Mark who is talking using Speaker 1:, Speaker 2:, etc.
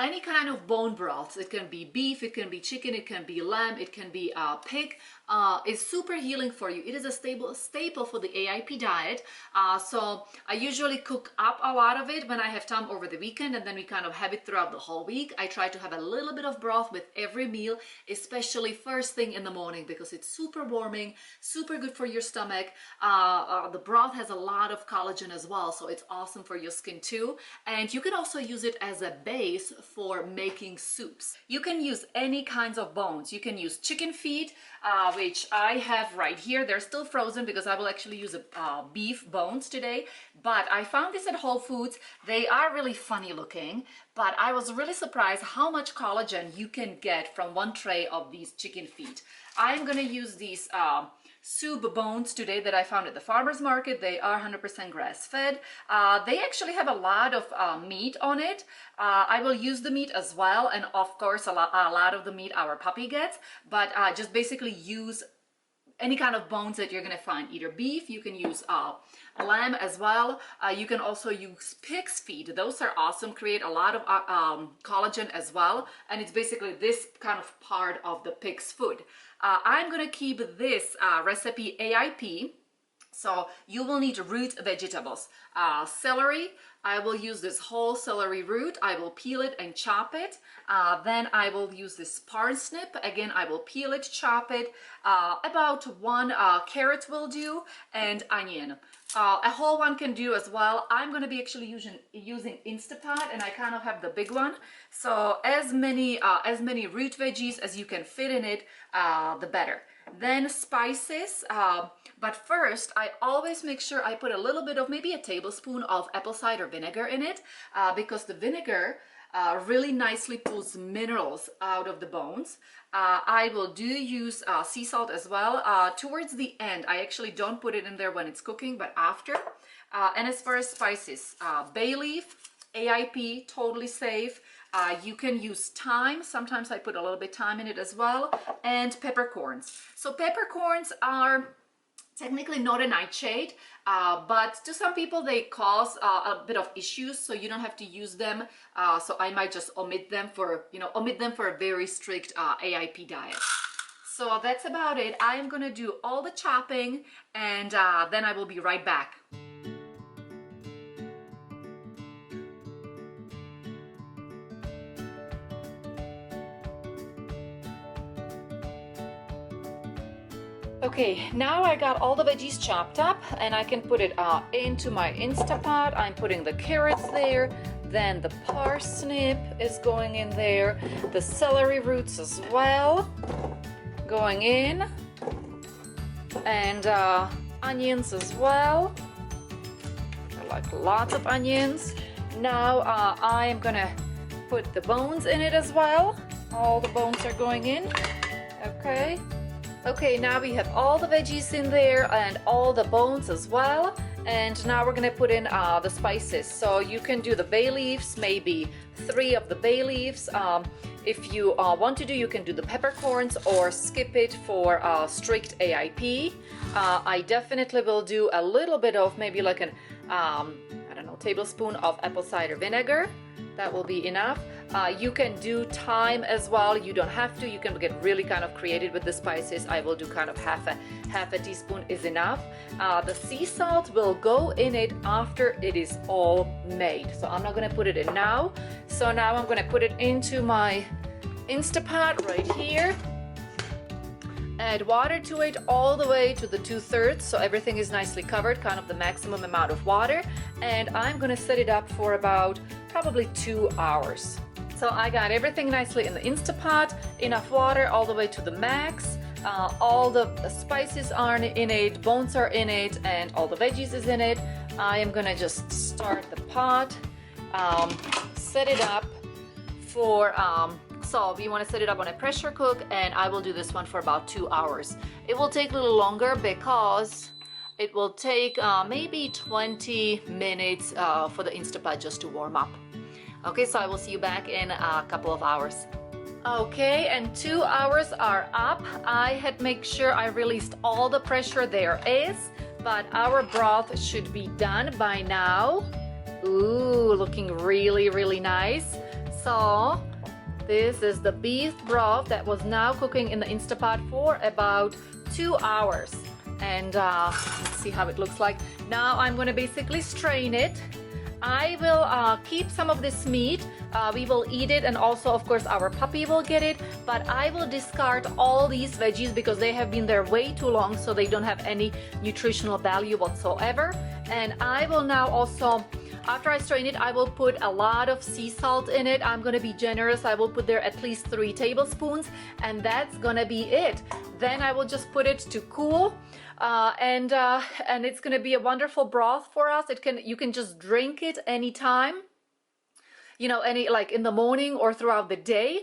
Speaker 1: any kind of bone broths. It can be beef, it can be chicken, it can be lamb, it can be pig. Is super healing for you. It is a staple for the AIP diet. So I usually cook up a lot of it when I have time over the weekend, and then we kind of have it throughout the whole week. I try to have a little bit of broth with every meal, especially first thing in the morning, because it's super warming, super good for your stomach. The broth has a lot of collagen as well, so it's awesome for your skin too. And you can also use it as a base for making soups. You can use any kinds of bones. You can use chicken feet, which I have right here. They're still frozen because I will actually use beef bones today, but I found this at Whole Foods. They are really funny looking, but I was really surprised how much collagen you can get from one tray of these chicken feet. I'm gonna use these soup bones today that I found at the farmer's market. They are 100% grass-fed. They actually have a lot of meat on it. I will use the meat as well, and of course a lot of the meat our puppy gets, but just basically use any kind of bones that you're gonna find. Either beef, you can use lamb as well. You can also use pig's feet. Those are awesome, create a lot of collagen as well, and it's basically this kind of part of the pig's food. I'm gonna keep this recipe AIP, so you will need root vegetables. Celery, I will use this whole celery root. I will peel it and chop it. Then I will use this parsnip. Again, I will peel it, chop it. About 1 carrot will do, and onion. A whole one can do as well. I'm going to be actually using Instapot, and I kind of have the big one. So as many root veggies as you can fit in it, the better. Then spices, but first I always make sure I put a little bit of, maybe a tablespoon of apple cider vinegar in it, because the vinegar really nicely pulls minerals out of the bones. I will use sea salt as well. Towards the end, I actually don't put it in there when it's cooking, but after. And as far as spices, bay leaf, AIP, totally safe. You can use thyme. Sometimes I put a little bit thyme in it as well, and peppercorns. So peppercorns are technically not a nightshade, but to some people they cause a bit of issues, so you don't have to use them. So I might just omit them for a very strict AIP diet. So that's about it. I am gonna do all the chopping, and then I will be right back. Okay, now I got all the veggies chopped up, and I can put it into my Instapot. I'm putting the carrots there, then the parsnip is going in there, the celery roots as well going in, and onions as well. I like lots of onions. Now I'm gonna put the bones in it as well. All the bones are going in. Okay, now we have all the veggies in there and all the bones as well. And now we're gonna put in the spices. So you can do the bay leaves, maybe 3 of the bay leaves. If you want to do, you can do the peppercorns or skip it for strict AIP. I definitely will do a little bit of, maybe like an, I don't know, tablespoon of apple cider vinegar. That will be enough. You can do thyme as well. You don't have to. You can get really kind of creative with the spices. I will do kind of half a teaspoon is enough. The sea salt will go in it after it is all made. So I'm not going to put it in now. So now I'm going to put it into my Instapot right here. Add water to it all the way to the 2/3, so everything is nicely covered, kind of the maximum amount of water. And I'm gonna set it up for about probably 2 hours. So I got everything nicely in the Instapot, enough water all the way to the max. All the spices are in it, bones are in it, and all the veggies is in it. I am gonna just start the pot, set it up for so we want to set it up on a pressure cook, and I will do this one for about 2 hours. It will take a little longer because it will take maybe 20 minutes for the Instapot just to warm up. Okay, so I will see you back in a couple of hours. Okay, and 2 hours are up. I had made sure I released all the pressure there is, but our broth should be done by now. Ooh, looking really, really nice. So this is the beef broth that was now cooking in the Instapot for about 2 hours. And let's see how it looks like. Now I'm going to basically strain it. I will keep some of this meat. We will eat it, and also of course our puppy will get it, but I will discard all these veggies because they have been there way too long, so they don't have any nutritional value whatsoever. And I will now also, after I strain it, I will put a lot of sea salt in it. I'm gonna be generous. I will put there at least 3 tablespoons, and that's gonna be it. Then I will just put it to cool. And it's gonna be a wonderful broth for us. You can just drink it anytime, you know, like in the morning or throughout the day.